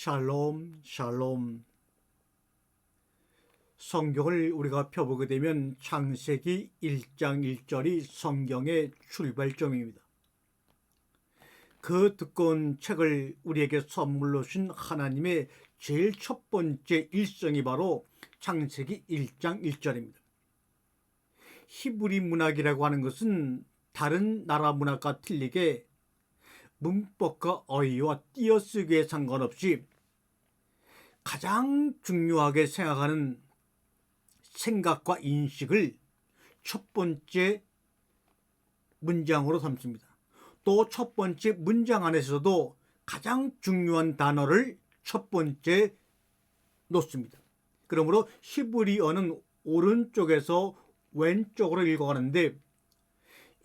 샬롬 샬롬. 성경을 우리가 펴보게 되면 창세기 1장 1절이 성경의 출발점입니다. 그 두꺼운 책을 우리에게 선물로 준 하나님의 제일 첫 번째 일성이 바로 창세기 1장 1절입니다. 히브리 문학이라고 하는 것은 다른 나라 문학과 틀리게 문법과 어휘와 띄어쓰기에 상관없이 가장 중요하게 생각하는 생각과 인식을 첫 번째 문장으로 삼습니다. 또 첫 번째 문장 안에서도 가장 중요한 단어를 첫 번째 놓습니다. 그러므로 히브리어는 오른쪽에서 왼쪽으로 읽어가는데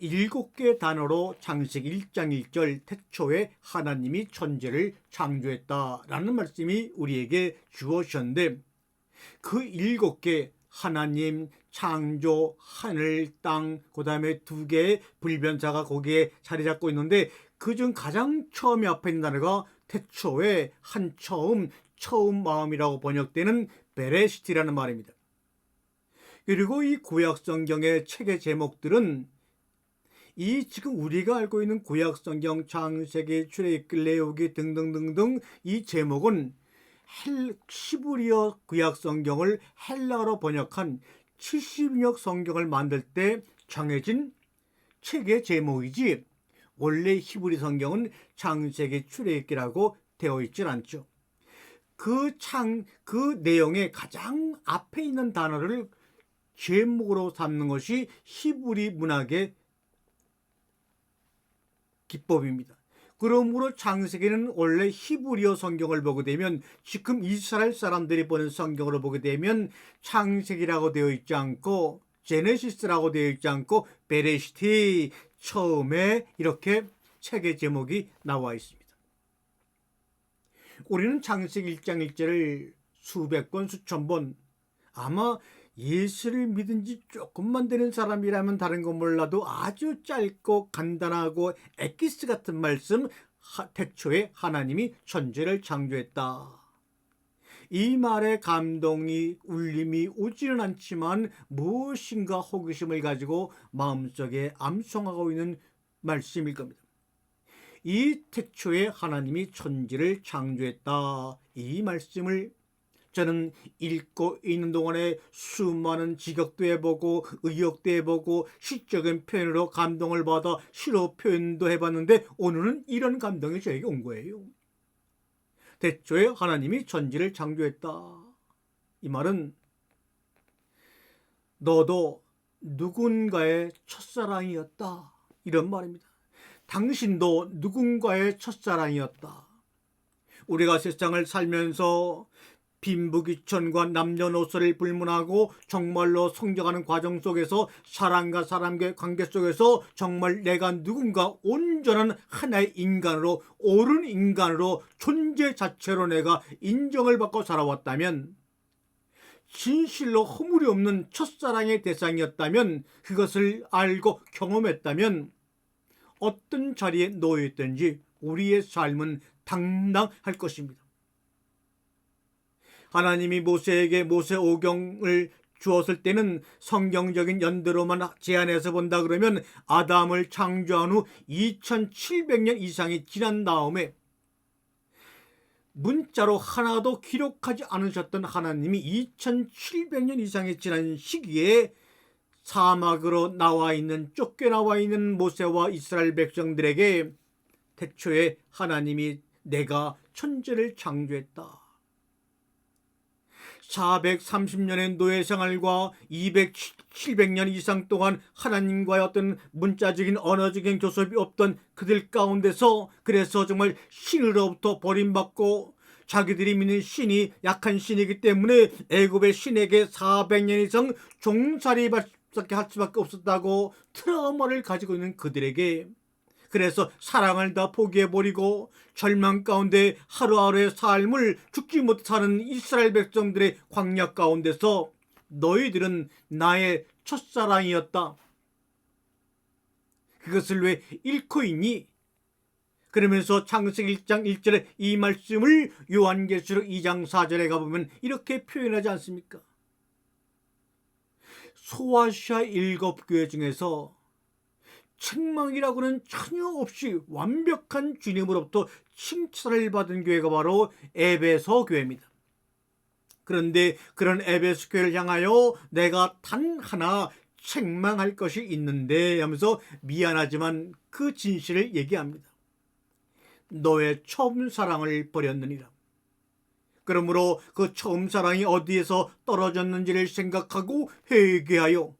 7개 단어로 창세기 1장 1절 태초에 하나님이 천지를 창조했다라는 말씀이 우리에게 주어졌는데, 그 7개 하나님, 창조, 하늘, 땅, 그 다음에 2개의 불변사가 거기에 자리 잡고 있는데, 그중 가장 처음에 앞에 있는 단어가 태초에 한처음, 처음 마음이라고 번역되는 베레시티라는 말입니다. 그리고 이 구약 성경의 책의 제목들은 이 지금 우리가 알고 있는 구약 성경, 창세기, 출애굽기, 레위기 등등등등 이 제목은 히브리어 구약 성경을 헬라어로 번역한 70역 성경을 만들 때 정해진 책의 제목이지, 원래 히브리 성경은 창세기, 출애굽기라고 되어 있질 않죠. 그 내용의 가장 앞에 있는 단어를 제목으로 삼는 것이 히브리 문학의 기법입니다. 그러므로 창세기는 원래 히브리어 성경을 보게 되면, 지금 이스라엘 사람들이 보는 성경으로 보게 되면 창세기라고 되어 있지 않고 제네시스라고 되어 있지 않고 베레시티, 처음에, 이렇게 책의 제목이 나와 있습니다. 우리는 창세기 1장 1절을 수백 번, 수천 번, 아마 예수를 믿은 지 조금만 되는 사람이라면 다른 건 몰라도 아주 짧고 간단하고 엑기스 같은 말씀, 태초에 하나님이 천지를 창조했다. 이 말에 감동이, 울림이 오지는 않지만 무엇인가 호기심을 가지고 마음속에 암송하고 있는 말씀일 겁니다. 이 태초에 하나님이 천지를 창조했다, 이 말씀을 저는 읽고 있는 동안에 수많은 직역도 해보고 의역도 해보고 시적인 표현으로 감동을 받아 시로 표현도 해봤는데, 오늘은 이런 감동이 저에게 온 거예요. 태초에 하나님이 천지를 창조했다. 이 말은 너도 누군가의 첫사랑이었다, 이런 말입니다. 당신도 누군가의 첫사랑이었다. 우리가 세상을 살면서 빈부귀천과 남녀노소를 불문하고 정말로 성장하는 과정 속에서 사람과 사람과의 관계 속에서 정말 내가 누군가 온전한 하나의 인간으로, 옳은 인간으로, 존재 자체로 내가 인정을 받고 살아왔다면, 진실로 허물이 없는 첫사랑의 대상이었다면, 그것을 알고 경험했다면 어떤 자리에 놓여있든지 우리의 삶은 당당할 것입니다. 하나님이 모세에게 모세오경을 주었을 때는 성경적인 연대로만 제안해서 본다 그러면 아담을 창조한 후 2700년 이상이 지난 다음에 문자로 하나도 기록하지 않으셨던 하나님이 2700년 이상이 지난 시기에 사막으로 나와 있는, 쫓겨나와 있는 모세와 이스라엘 백성들에게 태초에 하나님이 내가 천지를 창조했다, 430년의 노예 생활과 700년 이상 동안 하나님과의 어떤 문자적인 언어적인 교섭이 없던 그들 가운데서, 그래서 정말 신으로부터 버림받고 자기들이 믿는 신이 약한 신이기 때문에 애굽의 신에게 400년 이상 종살이 할 수밖에 없었다고 트라우마를 가지고 있는 그들에게, 그래서 사랑을 다 포기해버리고 절망 가운데 하루하루의 삶을 죽지 못해 사는 이스라엘 백성들의 광야 가운데서 너희들은 나의 첫사랑이었다, 그것을 왜 잃고 있니? 그러면서 창세기 1장 1절에 이 말씀을 요한계시록 2장 4절에 가보면 이렇게 표현하지 않습니까? 소아시아 7교회 중에서 책망이라고는 전혀 없이 완벽한 주님으로부터 칭찬을 받은 교회가 바로 에베소 교회입니다. 그런데 그런 에베소 교회를 향하여 내가 단 하나 책망할 것이 있는데 하면서 미안하지만 그 진실을 얘기합니다. 너의 처음 사랑을 버렸느니라. 그러므로 그 처음 사랑이 어디에서 떨어졌는지를 생각하고 회개하여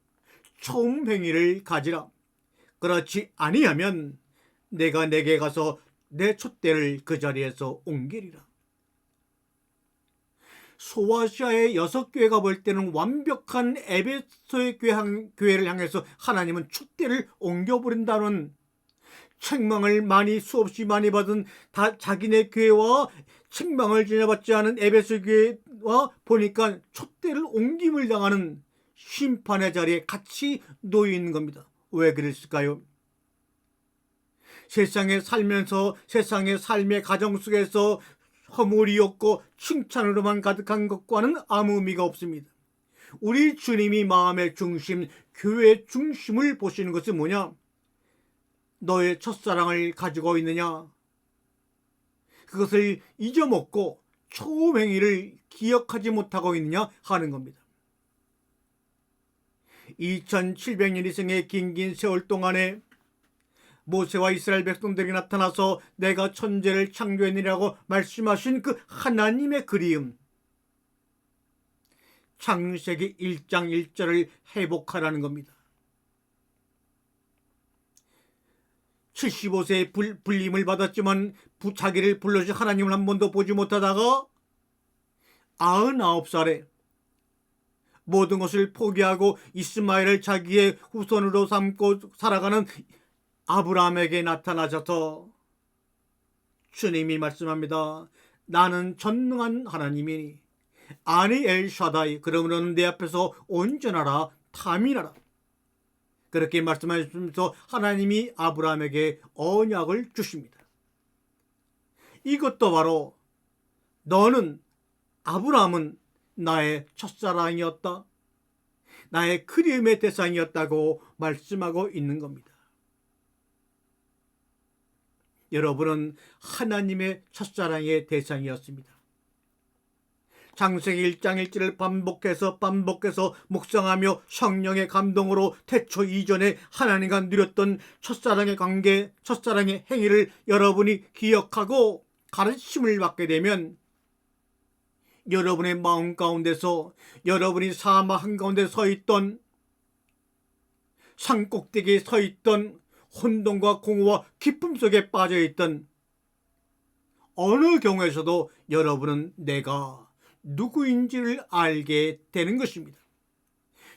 처음 행위를 가지라. 그렇지 아니하면 내가 내게 가서 내 촛대를 그 자리에서 옮기리라. 소아시아의 6교회가 볼 때는 완벽한 에베소의 교회를 향해서 하나님은 촛대를 옮겨버린다는 책망을 수없이 많이 받은 자기네 교회와 책망을 전혀받지 않은 에베소 교회와 보니까 촛대를 옮김을 당하는 심판의 자리에 같이 놓여 있는 겁니다. 왜 그랬을까요? 세상에 살면서 세상의 삶의 가정 속에서 허물이 없고 칭찬으로만 가득한 것과는 아무 의미가 없습니다. 우리 주님이 마음의 중심, 교회의 중심을 보시는 것은 뭐냐? 너의 첫사랑을 가지고 있느냐? 그것을 잊어먹고 처음 행위를 기억하지 못하고 있느냐 하는 겁니다. 2700년 이상의 긴 세월 동안에 모세와 이스라엘 백성들에게 나타나서 내가 천지를 창조했느니라고 말씀하신 그 하나님의 그리움, 창세기 1장 1절을 회복하라는 겁니다. 75세에 불림을 받았지만 자기를 불러주신 하나님을 한 번도 보지 못하다가 99살에 모든 것을 포기하고 이스마엘을 자기의 후손으로 삼고 살아가는 아브라함에게 나타나셔서 주님이 말씀합니다. 나는 전능한 하나님이니 아니 엘샤다이, 그러므로 내 앞에서 온전하라, 탐이라라. 그렇게 말씀하시면서 하나님이 아브라함에게 언약을 주십니다. 이것도 바로 너는, 아브라함은 나의 첫사랑이었다, 나의 그리움의 대상이었다고 말씀하고 있는 겁니다. 여러분은 하나님의 첫사랑의 대상이었습니다. 창세기 1장 1절을 반복해서 묵상하며 성령의 감동으로 태초 이전에 하나님과 누렸던 첫사랑의 관계, 첫사랑의 행위를 여러분이 기억하고 가르침을 받게 되면 여러분의 마음 가운데서, 여러분이 사막 한가운데 서 있던, 산꼭대기에 서 있던, 혼돈과 공허와 기쁨 속에 빠져 있던 어느 경우에서도 여러분은 내가 누구인지를 알게 되는 것입니다.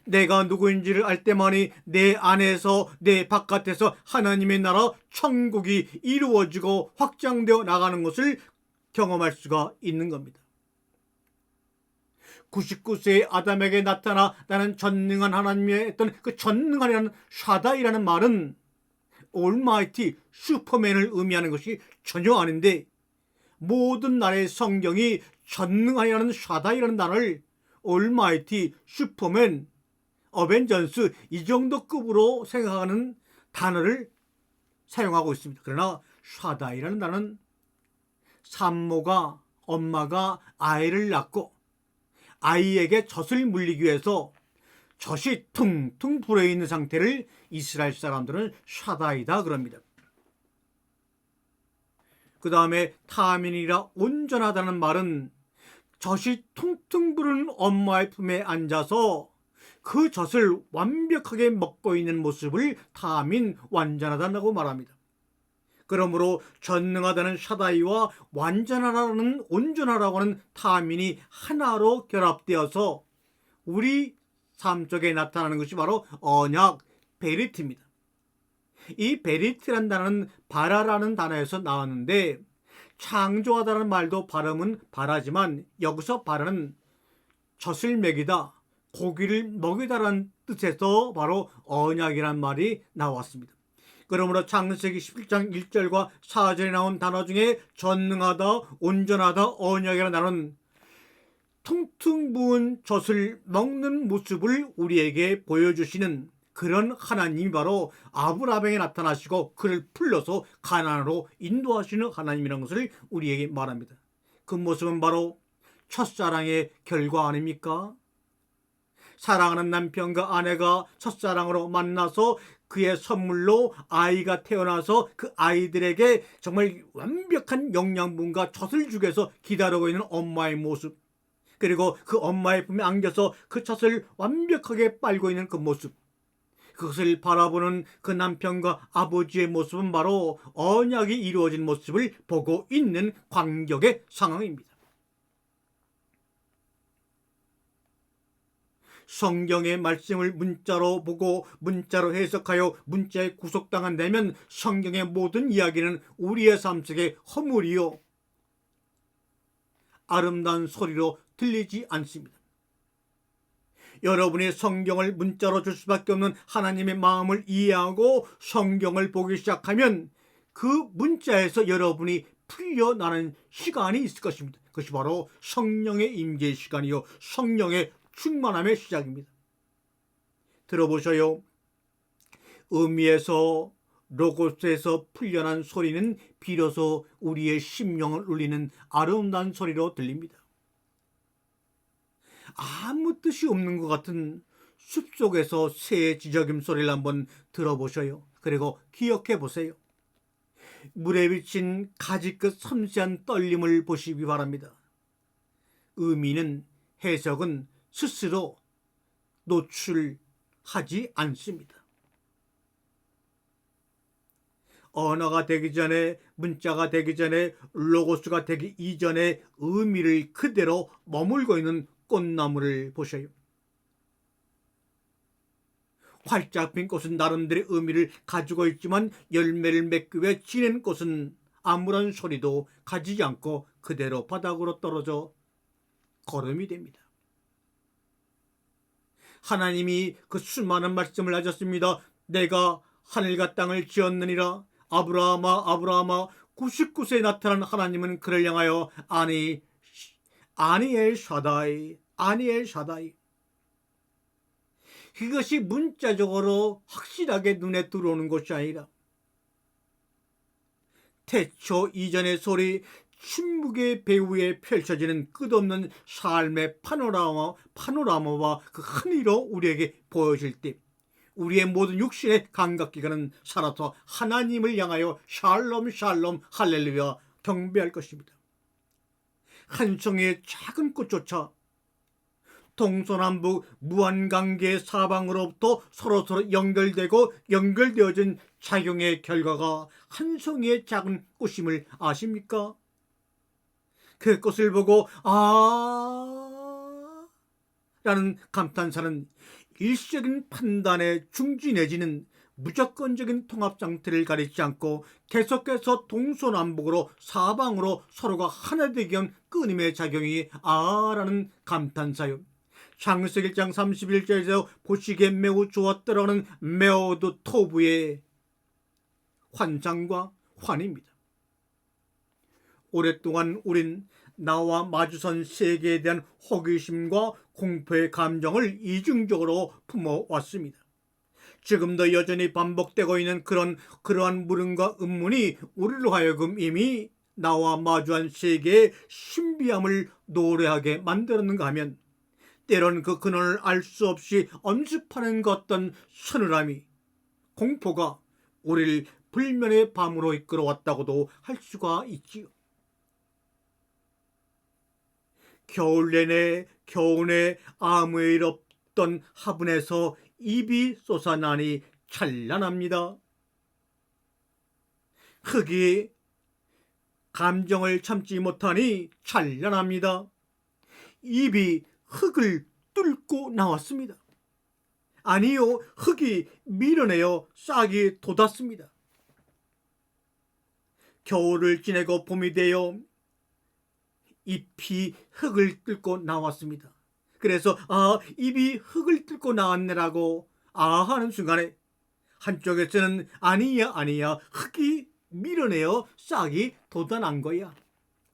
내가 누구인지를 알 때만이 내 안에서, 내 바깥에서 하나님의 나라 천국이 이루어지고 확장되어 나가는 것을 경험할 수가 있는 겁니다. 99세의 아담에게 나타나 나는 전능한 하나님의 했던 그 전능한이라는 샤다이라는 말은 올마이티, 슈퍼맨을 의미하는 것이 전혀 아닌데, 모든 나라의 성경이 전능한이라는 샤다이라는 단어를 올마이티, 슈퍼맨, 어벤져스 이 정도 급으로 생각하는 단어를 사용하고 있습니다. 그러나 샤다이라는 단어는 산모가, 엄마가 아이를 낳고 아이에게 젖을 물리기 위해서 젖이 퉁퉁 불어있는 상태를 이스라엘 사람들은 샤다이다 그럽니다. 그 다음에 타민이라 온전하다는 말은 젖이 퉁퉁 부른 엄마의 품에 앉아서 그 젖을 완벽하게 먹고 있는 모습을 타민, 완전하다고 말합니다. 그러므로 전능하다는 샤다이와 완전하다는, 온전하라고 하는 타민이 하나로 결합되어서 우리 삶 속에 나타나는 것이 바로 언약, 베리트입니다. 이 베리트란 단어는 바라라는 단어에서 나왔는데, 창조하다는 말도 발음은 바라지만 여기서 바라는 젖을 먹이다, 고기를 먹이다라는 뜻에서 바로 언약이란 말이 나왔습니다. 그러므로 창세기 11장 1절과 4절에 나온 단어 중에 전능하다, 온전하다, 언약이라는 단어는 퉁퉁 부은 젖을 먹는 모습을 우리에게 보여주시는 그런 하나님이 바로 아브라함에게 나타나시고 그를 풀러서 가나안으로 인도하시는 하나님이라는 것을 우리에게 말합니다. 그 모습은 바로 첫사랑의 결과 아닙니까? 사랑하는 남편과 아내가 첫사랑으로 만나서 그의 선물로 아이가 태어나서 그 아이들에게 정말 완벽한 영양분과 젖을 주기 위해서 기다리고 있는 엄마의 모습, 그리고 그 엄마의 품에 안겨서 그 젖을 완벽하게 빨고 있는 그 모습, 그것을 바라보는 그 남편과 아버지의 모습은 바로 언약이 이루어진 모습을 보고 있는 광경의 상황입니다. 성경의 말씀을 문자로 보고 문자로 해석하여 문자에 구속당한다면 성경의 모든 이야기는 우리의 삶 속에 허물이요 아름다운 소리로 들리지 않습니다. 여러분이 성경을 문자로 줄 수밖에 없는 하나님의 마음을 이해하고 성경을 보기 시작하면 그 문자에서 여러분이 풀려나는 시간이 있을 것입니다. 그것이 바로 성령의 임재의 시간이요 성령의 충만함의 시작입니다. 들어보셔요. 의미에서 로고스에서 풀려난 소리는 비로소 우리의 심령을 울리는 아름다운 소리로 들립니다. 아무 뜻이 없는 것 같은 숲속에서 새의 지저귀 소리를 한번 들어보셔요. 그리고 기억해 보세요. 물에 비친 가지끝 섬세한 떨림을 보시기 바랍니다. 의미는, 해석은 스스로 노출하지 않습니다. 언어가 되기 전에, 문자가 되기 전에, 로고스가 되기 이전에 의미를 그대로 머물고 있는 꽃나무를 보셔요. 활짝 핀 꽃은 나름대로의 의미를 가지고 있지만 열매를 맺기 위해 지낸 꽃은 아무런 소리도 가지지 않고 그대로 바닥으로 떨어져 거름이 됩니다. 하나님이 그 수많은 말씀을 하셨습니다. 내가 하늘과 땅을 지었느니라. 아브라함아 아브라함아. 99세에 나타난 하나님은 그를 향하여 아니 엘 샤다이. 그것이 문자적으로 확실하게 눈에 들어오는 것이 아니라 태초 이전의 소리, 침묵의 배후에 펼쳐지는 끝없는 삶의 파노라마와 그 하늘로 우리에게 보여질 때 우리의 모든 육신의 감각기관은 살아서 하나님을 향하여 샬롬 샬롬 할렐루야 경배할 것입니다. 한 송이의 작은 꽃조차 동서남북 무한관계의 사방으로부터 서로서로 연결되어진 작용의 결과가 한 송이의 작은 꽃임을 아십니까? 그 꽃을 보고 라는 감탄사는 일시적인 판단에 중진해지는 무조건적인 통합 상태를 가리지 않고 계속해서 동서남북으로 사방으로 서로가 하나 되기 위한 끊임의 작용이 라는 감탄사요. 창세기 1장 31절에서 보시기에 매우 좋았더라는 메오드 토브의 환상과 환입니다. 오랫동안 우린 나와 마주선 세계에 대한 호기심과 공포의 감정을 이중적으로 품어왔습니다. 지금도 여전히 반복되고 있는 그러한 물음과 의문이 우리로 하여금 이미 나와 마주한 세계의 신비함을 노래하게 만들었는가 하면 때론 그 근원을 알 수 없이 엄습하는 그 어떤 서늘함이, 공포가 우리를 불면의 밤으로 이끌어왔다고도 할 수가 있지요. 겨울 내내 아무 일 없던 화분에서 잎이 솟아나니 찬란합니다. 흙이 감정을 참지 못하니 찬란합니다. 잎이 흙을 뚫고 나왔습니다. 아니요, 흙이 밀어내어 싹이 돋았습니다. 겨울을 지내고 봄이 되어 잎이 흙을 뚫고 나왔습니다. 그래서 잎이 흙을 뚫고 나왔네라고 하는 순간에 한쪽에서는 아니야 아니야 흙이 밀어내어 싹이 돋아난 거야.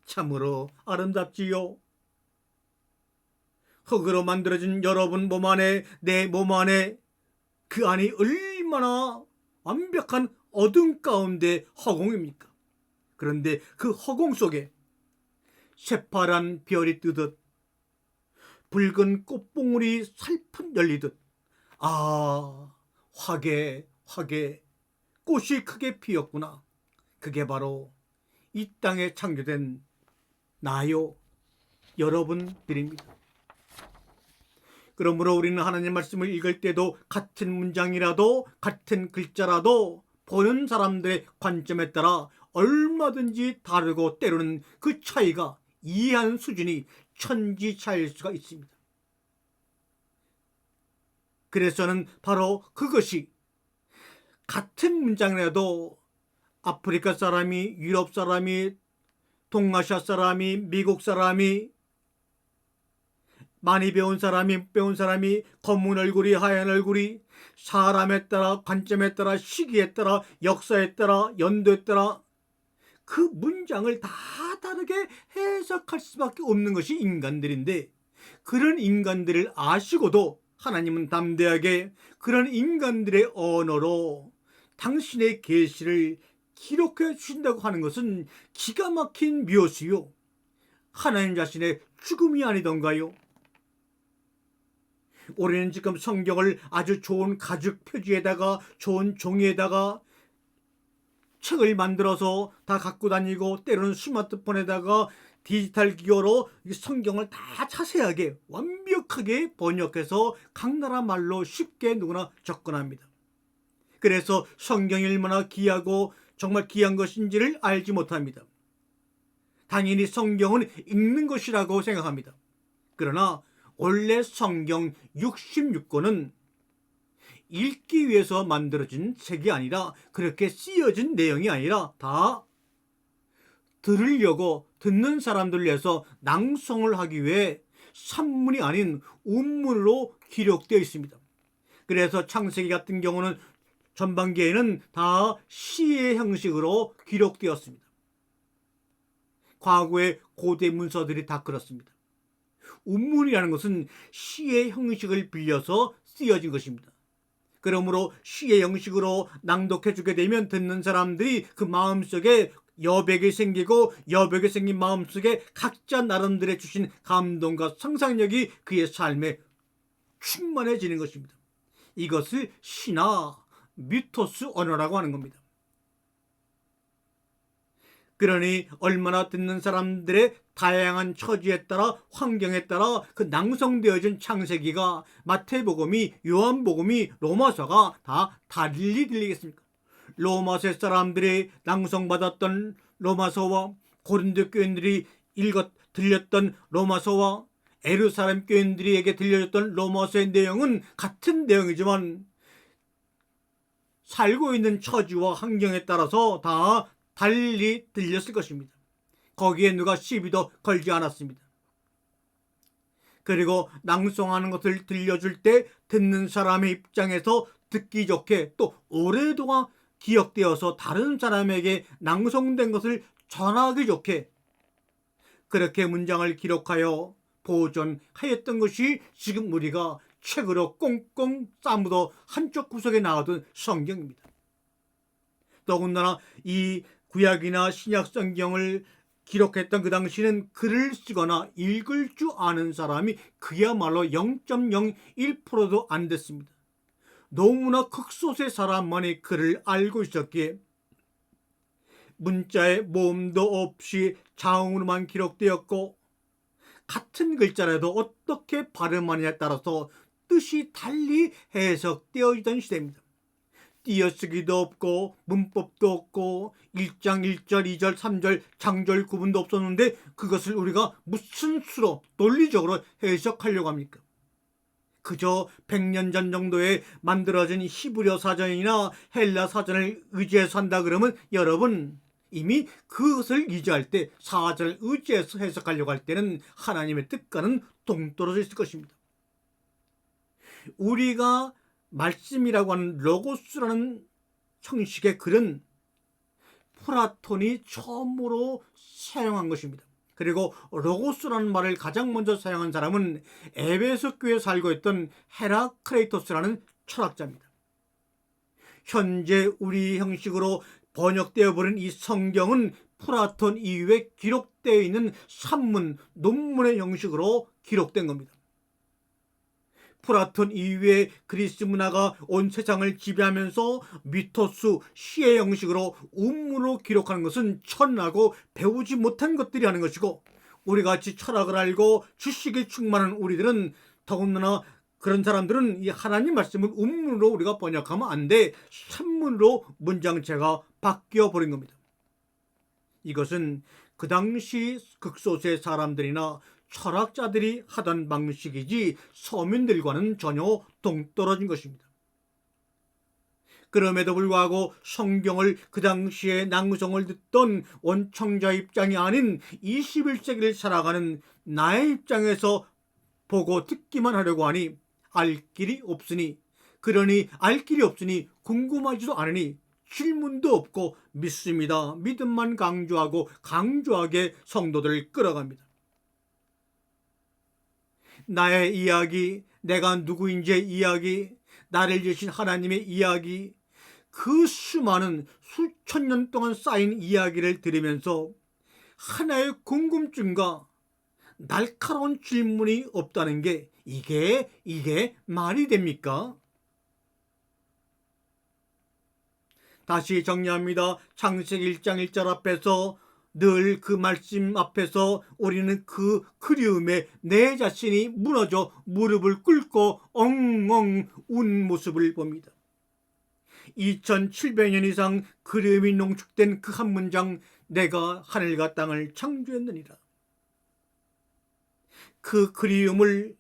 참으로 아름답지요. 흙으로 만들어진 여러분 몸 안에, 내 몸 안에 그 안이 얼마나 완벽한 어둠 가운데 허공입니까? 그런데 그 허공 속에 새파란 별이 뜨듯 붉은 꽃봉울이 살풋 열리듯 화게 꽃이 크게 피었구나. 그게 바로 이 땅에 창조된 나요, 여러분들입니다. 그러므로 우리는 하나님 말씀을 읽을 때도 같은 문장이라도 같은 글자라도 보는 사람들의 관점에 따라 얼마든지 다르고 때로는 그 차이가 이해하는 수준이 천지차이일 수가 있습니다. 그래서는 바로 그것이 같은 문장이라도 아프리카 사람이, 유럽 사람이, 동아시아 사람이, 미국 사람이, 많이 배운 사람이, 배운 사람이, 검은 얼굴이, 하얀 얼굴이, 사람에 따라, 관점에 따라, 시기에 따라, 역사에 따라, 연도에 따라 그 문장을 다 다르게 해석할 수밖에 없는 것이 인간들인데, 그런 인간들을 아시고도 하나님은 담대하게 그런 인간들의 언어로 당신의 계시를 기록해 주신다고 하는 것은 기가 막힌 묘수요, 하나님 자신의 죽음이 아니던가요? 우리는 지금 성경을 아주 좋은 가죽 표지에다가 좋은 종이에다가 책을 만들어서 다 갖고 다니고, 때로는 스마트폰에다가 디지털 기어로 성경을 다 자세하게 완벽하게 번역해서 각 나라 말로 쉽게 누구나 접근합니다. 그래서 성경이 얼마나 귀하고 정말 귀한 것인지를 알지 못합니다. 당연히 성경은 읽는 것이라고 생각합니다. 그러나 원래 성경 66권은 읽기 위해서 만들어진 책이 아니라, 그렇게 쓰여진 내용이 아니라 다 들으려고 듣는 사람들을 위해서 낭송을 하기 위해 산문이 아닌 운문으로 기록되어 있습니다. 그래서 창세기 같은 경우는 전반기에는 다 시의 형식으로 기록되었습니다. 과거의 고대 문서들이 다 그렇습니다. 운문이라는 것은 시의 형식을 빌려서 쓰여진 것입니다. 그러므로 시의 형식으로 낭독해 주게 되면 듣는 사람들이 그 마음속에 여백이 생기고, 여백이 생긴 마음속에 각자 나름대로 주신 감동과 상상력이 그의 삶에 충만해지는 것입니다. 이것을 시나 미토스 언어라고 하는 겁니다. 그러니 얼마나 듣는 사람들의 다양한 처지에 따라, 환경에 따라 그 낭송되어진 창세기가, 마태복음이, 요한복음이, 로마서가 다 달리 들리겠습니까? 로마서 사람들이 낭송받았던 로마서와, 고린도 교인들이 들렸던 로마서와, 예루살렘 교인들에게 들려줬던 로마서의 내용은 같은 내용이지만 살고 있는 처지와 환경에 따라서 다 달리 들렸을 것입니다. 거기에 누가 시비도 걸지 않았습니다. 그리고 낭송하는 것을 들려줄 때 듣는 사람의 입장에서 듣기 좋게, 또 오랫동안 기억되어서 다른 사람에게 낭송된 것을 전하기 좋게 그렇게 문장을 기록하여 보존하였던 것이 지금 우리가 책으로 꽁꽁 싸묻어 한쪽 구석에 나와둔 성경입니다. 더군다나 이 구약이나 신약 성경을 기록했던 그 당시는 글을 쓰거나 읽을 줄 아는 사람이 그야말로 0.01%도 안 됐습니다. 너무나 극소수의 사람만이 글을 알고 있었기에 문자에 모음도 없이 자음으로만 기록되었고, 같은 글자라도 어떻게 발음하느냐에 따라서 뜻이 달리 해석되어지던 시대입니다. 띄어쓰기도 없고 문법도 없고 1장 1절 2절 3절 장절 구분도 없었는데, 그것을 우리가 무슨 수로 논리적으로 해석하려고 합니까? 그저 100년 전 정도에 만들어진 히브리어 사전이나 헬라 사전을 의지해서 한다 그러면, 여러분 이미 그것을 의지할 때, 사전을 의지해서 해석하려고 할 때는 하나님의 뜻과는 동떨어져 있을 것입니다. 우리가 말씀이라고 하는 로고스라는 형식의 글은 플라톤이 처음으로 사용한 것입니다. 그리고 로고스라는 말을 가장 먼저 사용한 사람은 에베소 교회에 살고 있던 헤라크레이토스라는 철학자입니다. 현재 우리 형식으로 번역되어 버린 이 성경은 플라톤 이후에 기록되어 있는 산문, 논문의 형식으로 기록된 겁니다. 플라톤 이후에 그리스 문화가 온 세상을 지배하면서 미토스, 시의 형식으로 운문으로 기록하는 것은 천하고 배우지 못한 것들이 하는 것이고, 우리같이 철학을 알고 지식에 충만한 우리들은, 더군다나 그런 사람들은 이 하나님 말씀을 운문으로 우리가 번역하면 안 돼, 산문으로 문장체가 바뀌어 버린 겁니다. 이것은 그 당시 극소수의 사람들이나 철학자들이 하던 방식이지 서민들과는 전혀 동떨어진 것입니다. 그럼에도 불구하고 성경을 그 당시에 낭송을 듣던 원청자 입장이 아닌 21세기를 살아가는 나의 입장에서 보고 듣기만 하려고 하니 알 길이 없으니, 그러니 알 길이 없으니 궁금하지도 않으니 질문도 없고 믿습니다. 믿음만 강조하고 강조하게 성도들을 끌어갑니다. 나의 이야기, 내가 누구인지의 이야기, 나를 지으신 하나님의 이야기, 그 수많은 수천 년 동안 쌓인 이야기를 들으면서 하나의 궁금증과 날카로운 질문이 없다는 게 이게 말이 됩니까? 다시 정리합니다. 창세기 1장 1절 앞에서 늘 그 말씀 앞에서 우리는 그 그리움에 내 자신이 무너져 무릎을 꿇고 엉엉 운 모습을 봅니다. 2700년 이상 그리움이 농축된 그 한 문장, 내가 하늘과 땅을 창조했느니라. 그 그리움을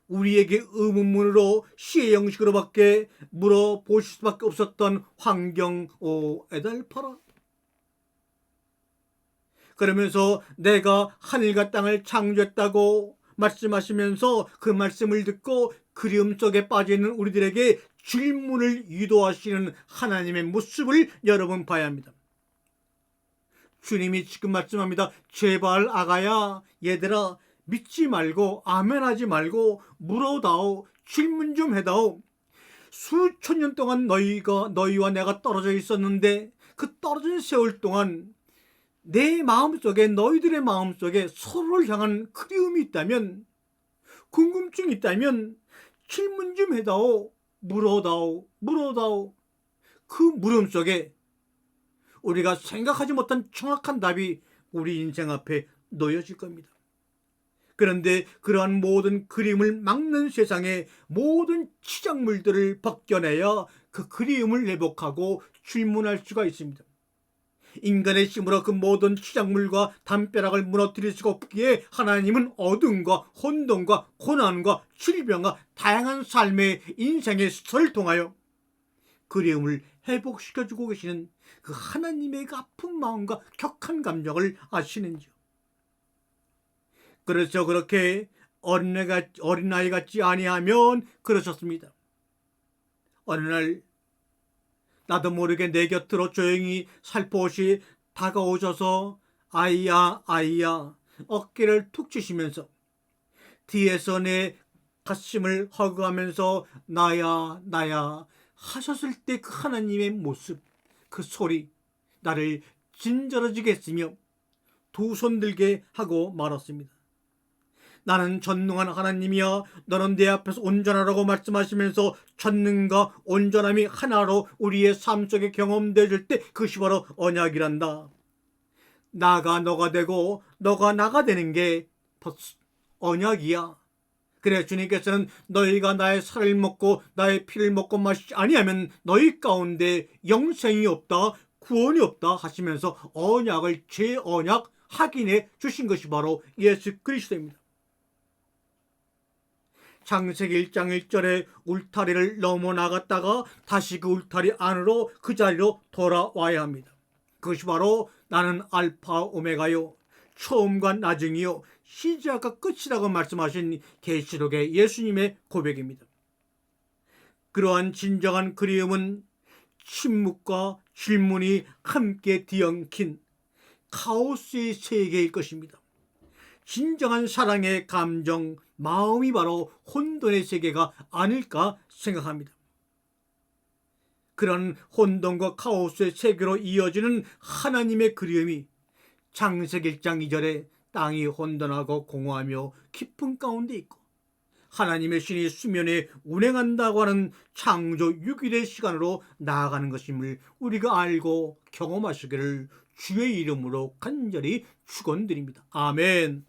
우리에게 의문문으로 시의 형식으로밖에 물어보실 수밖에 없었던 환경, 애달파라. 그러면서 내가 하늘과 땅을 창조했다고 말씀하시면서 그 말씀을 듣고 그리움 속에 빠져있는 우리들에게 질문을 유도하시는 하나님의 모습을 여러분 봐야 합니다. 주님이 지금 말씀합니다. 제발 아가야, 얘들아, 믿지 말고 아멘하지 말고 물어다오, 질문 좀 해다오. 수천 년 동안 너희와 내가 떨어져 있었는데 그 떨어진 세월 동안 내 마음속에, 너희들의 마음속에 서로를 향한 그리움이 있다면, 궁금증이 있다면 질문 좀 해다오, 물어다오. 그 물음 속에 우리가 생각하지 못한 정확한 답이 우리 인생 앞에 놓여질 겁니다. 그런데 그러한 모든 그림을 막는 세상의 모든 치장물들을 벗겨내야 그 그리움을 회복하고 질문할 수가 있습니다. 인간의 힘으로 그 모든 치장물과 담벼락을 무너뜨릴 수가 없기에 하나님은 어둠과 혼돈과 고난과 질병과 다양한 삶의 인생의 수를 통하여 그리움을 회복시켜주고 계시는 그 하나님의 아픈 마음과 격한 감정을 아시는지요? 그래서 그렇게 어린아이 같지 아니하면 그러셨습니다. 어느 날 나도 모르게 내 곁으로 조용히 살포시 다가오셔서 아이야 어깨를 툭 치시면서 뒤에서 내 가슴을 허그하면서 나야 하셨을 때 그 하나님의 모습, 그 소리, 나를 진저러지게 했으며 두 손 들게 하고 말았습니다. 나는 전능한 하나님이야, 너는 내 앞에서 온전하라고 말씀하시면서 전능과 온전함이 하나로 우리의 삶 속에 경험되어질 때 그것이 바로 언약이란다. 나가 너가 되고 너가 나가 되는 게 언약이야. 그래, 주님께서는 너희가 나의 살을 먹고 나의 피를 먹고 마시지 아니하면 너희 가운데 영생이 없다, 구원이 없다 하시면서 언약을 재언약 확인해 주신 것이 바로 예수 그리스도입니다. 창세기 1장 1절에 울타리를 넘어 나갔다가 다시 그 울타리 안으로 그 자리로 돌아와야 합니다. 그것이 바로 나는 알파 오메가요, 처음과 나중이요, 시작과 끝이라고 말씀하신 계시록의 예수님의 고백입니다. 그러한 진정한 그리움은 침묵과 질문이 함께 뒤엉킨 카오스의 세계일 것입니다. 진정한 사랑의 감정, 마음이 바로 혼돈의 세계가 아닐까 생각합니다. 그런 혼돈과 카오스의 세계로 이어지는 하나님의 그리움이 창세기 1장 2절에 땅이 혼돈하고 공허하며 깊은 가운데 있고 하나님의 신이 수면에 운행한다고 하는 창조 6일의 시간으로 나아가는 것임을 우리가 알고 경험하시기를 주의 이름으로 간절히 축원드립니다. 아멘.